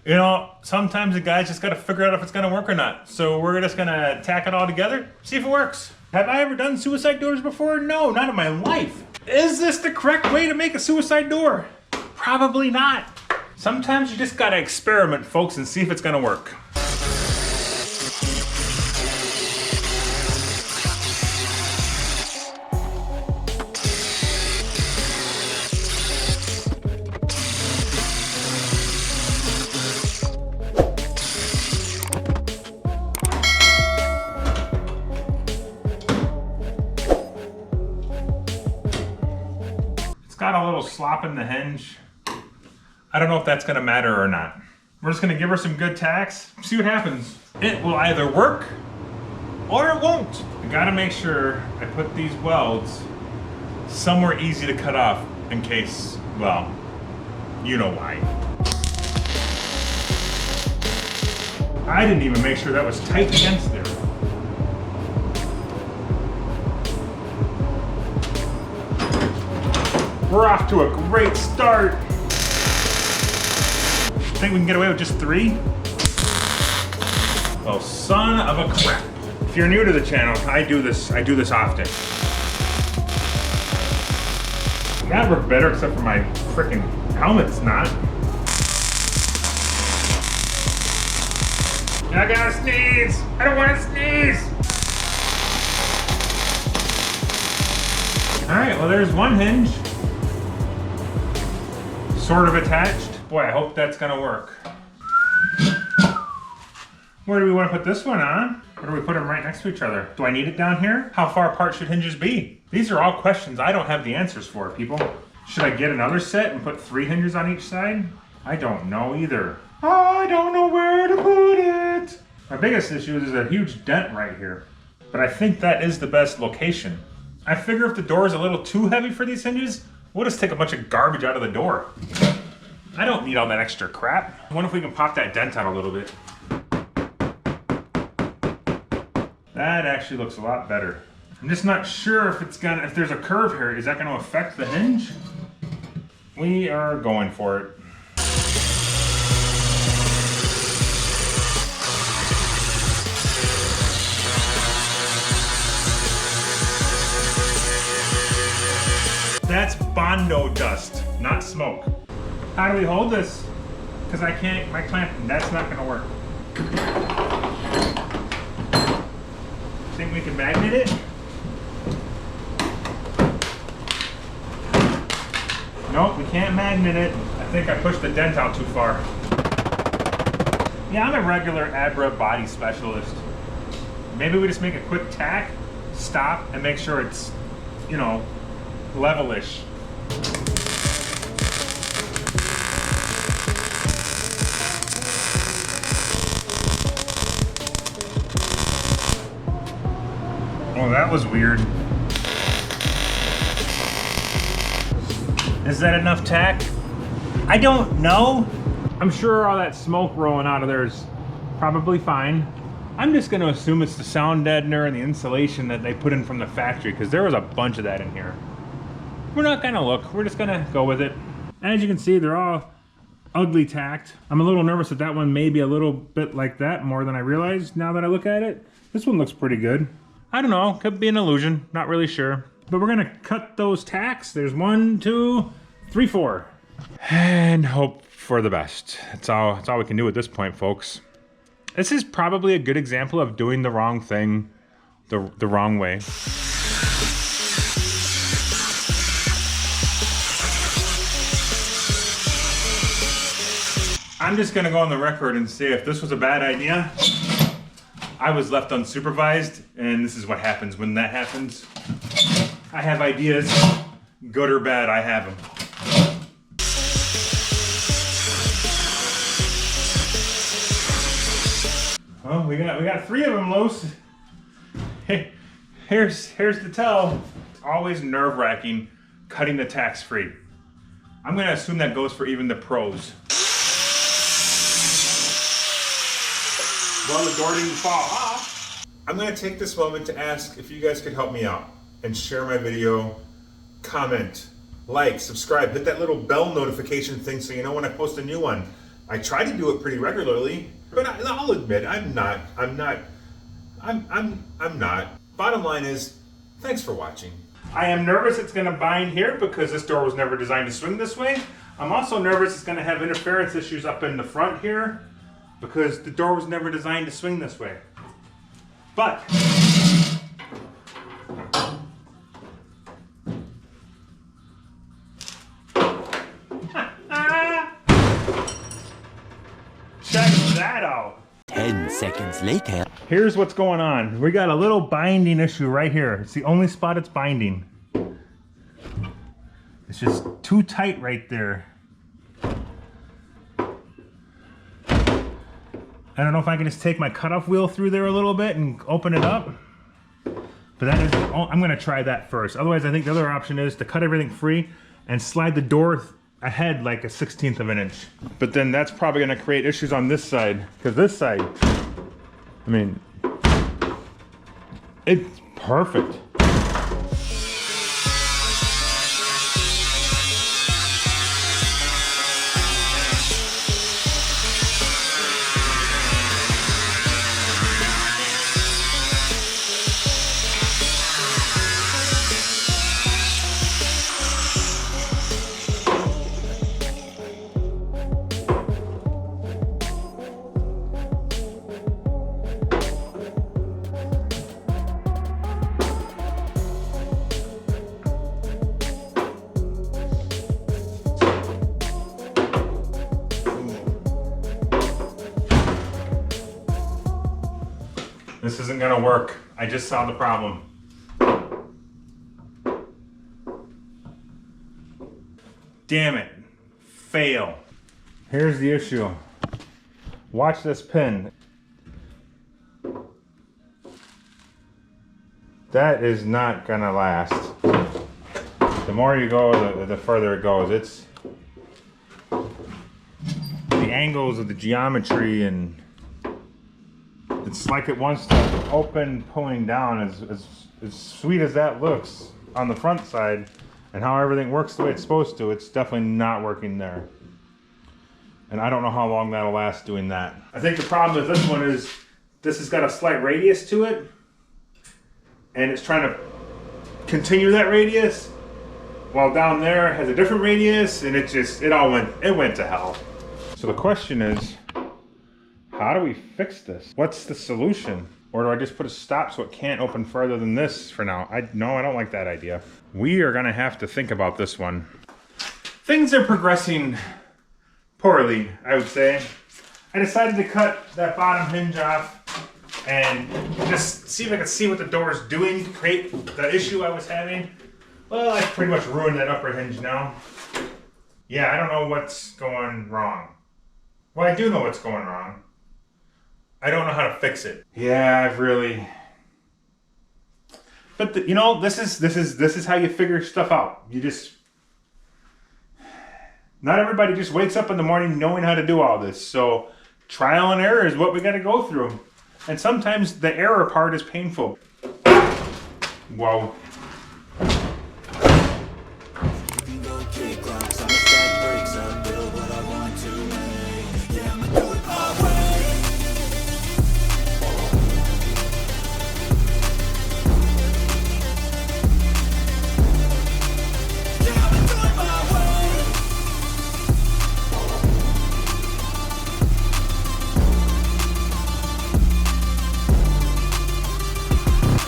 You know, sometimes the guys just gotta figure out if it's gonna work or not. So we're just gonna tack it all together, see if it works. Have I ever done suicide doors before? No, not in my life. Is this the correct way to make a suicide door? Probably not. Sometimes you just gotta experiment, folks, and see if it's gonna work. It's got a little slop in the hinge. I don't know if that's gonna matter or not. We're just gonna give her some good tacks, see what happens. It will either work or it won't. I gotta make sure I put these welds somewhere easy to cut off in case, well, you know why. I didn't even make sure that was tight against there. We're off to a great start. Think we can get away with just 3? Oh, son of a crap. If you're new to the channel, I do this often. That worked better except for my freaking helmet's not. I gotta sneeze! I don't wanna sneeze! Alright, well there's one hinge. Sort of attached. Boy, I hope that's gonna work. Where do we want to put this one on? Or do we put them right next to each other? Do I need it down here? How far apart should hinges be? These are all questions I don't have the answers for, people. Should I get another set and put 3 hinges on each side? I don't know either. I don't know where to put it. My biggest issue is there's a huge dent right here. But I think that is the best location. I figure if the door is a little too heavy for these hinges, we'll just take a bunch of garbage out of the door. I don't need all that extra crap. I wonder if we can pop that dent out a little bit. That actually looks a lot better. I'm just not sure if there's a curve here, is that gonna affect the hinge? We are going for it. That's Bondo dust, not smoke. How do we hold this? Because I can't, my clamp, that's not gonna work. Think we can magnet it? Nope, we can't magnet it. I think I pushed the dent out too far. Yeah, I'm a regular Abra body specialist. Maybe we just make a quick tack, stop, and make sure it's, you know, levelish. Oh, that was weird. Is that enough tack? I don't know. I'm sure all that smoke rolling out of there is probably fine. I'm just gonna assume it's the sound deadener and the insulation that they put in from the factory, because there was a bunch of that in here. We're not gonna look, we're just gonna go with it. As you can see, they're all ugly tacked. I'm a little nervous that that one may be a little bit like that more than I realized now that I look at it. This one looks pretty good. I don't know, could be an illusion, not really sure. But we're gonna cut those tacks. There's 1, 2, 3, 4. And hope for the best. That's all we can do at this point, folks. This is probably a good example of doing the wrong thing the wrong way. I'm just gonna go on the record and say if this was a bad idea, I was left unsupervised, and this is what happens when that happens. I have ideas, good or bad, I have them. Well, we got 3 of them loose. Hey, here's the tell. It's always nerve-wracking cutting the tacks free. I'm gonna assume that goes for even the pros. Well, the door didn't fall off. I'm gonna take this moment to ask if you guys could help me out and share my video, comment, like, subscribe, hit that little bell notification thing so you know when I post a new one. I try to do it pretty regularly, but I'll admit I'm not. Bottom line is, thanks for watching. I am nervous it's going to bind here because this door was never designed to swing this way. I'm also nervous it's going to have interference issues up in the front here because the door was never designed to swing this way. But check that out. 10 seconds later. Here's what's going on. We got a little binding issue right here. It's the only spot it's binding. It's just too tight right there. I don't know if I can just take my cutoff wheel through there a little bit and open it up. But that is, I'm gonna try that first. Otherwise, I think the other option is to cut everything free and slide the door ahead like a 1/16 of an inch. But then that's probably gonna create issues on this side, because this side, I mean, it's perfect. This isn't gonna work. I just saw the problem. Damn it. Fail. Here's the issue. Watch this pin. That is not gonna last. The more you go, the further it goes. It's the angles of the geometry, and it's like it wants to open pulling down. As sweet as that looks on the front side and how everything works the way it's supposed to, it's definitely not working there. And I don't know how long that'll last doing that. I think the problem with this one is this has got a slight radius to it, and it's trying to continue that radius, while down there has a different radius, and it went to hell. So the question is, how do we fix this? What's the solution? Or do I just put a stop so it can't open further than this for now? No, I don't like that idea. We are gonna have to think about this one. Things are progressing poorly, I would say. I decided to cut that bottom hinge off and just see if I could see what the door is doing to create the issue I was having. Well, I pretty much ruined that upper hinge now. Yeah, I don't know what's going wrong. Well, I do know what's going wrong. I don't know how to fix it. Yeah, I've really. But you know, this is how you figure stuff out. You just. Not everybody just wakes up in the morning knowing how to do all this. So trial and error is what we got to go through, and sometimes the error part is painful. Whoa.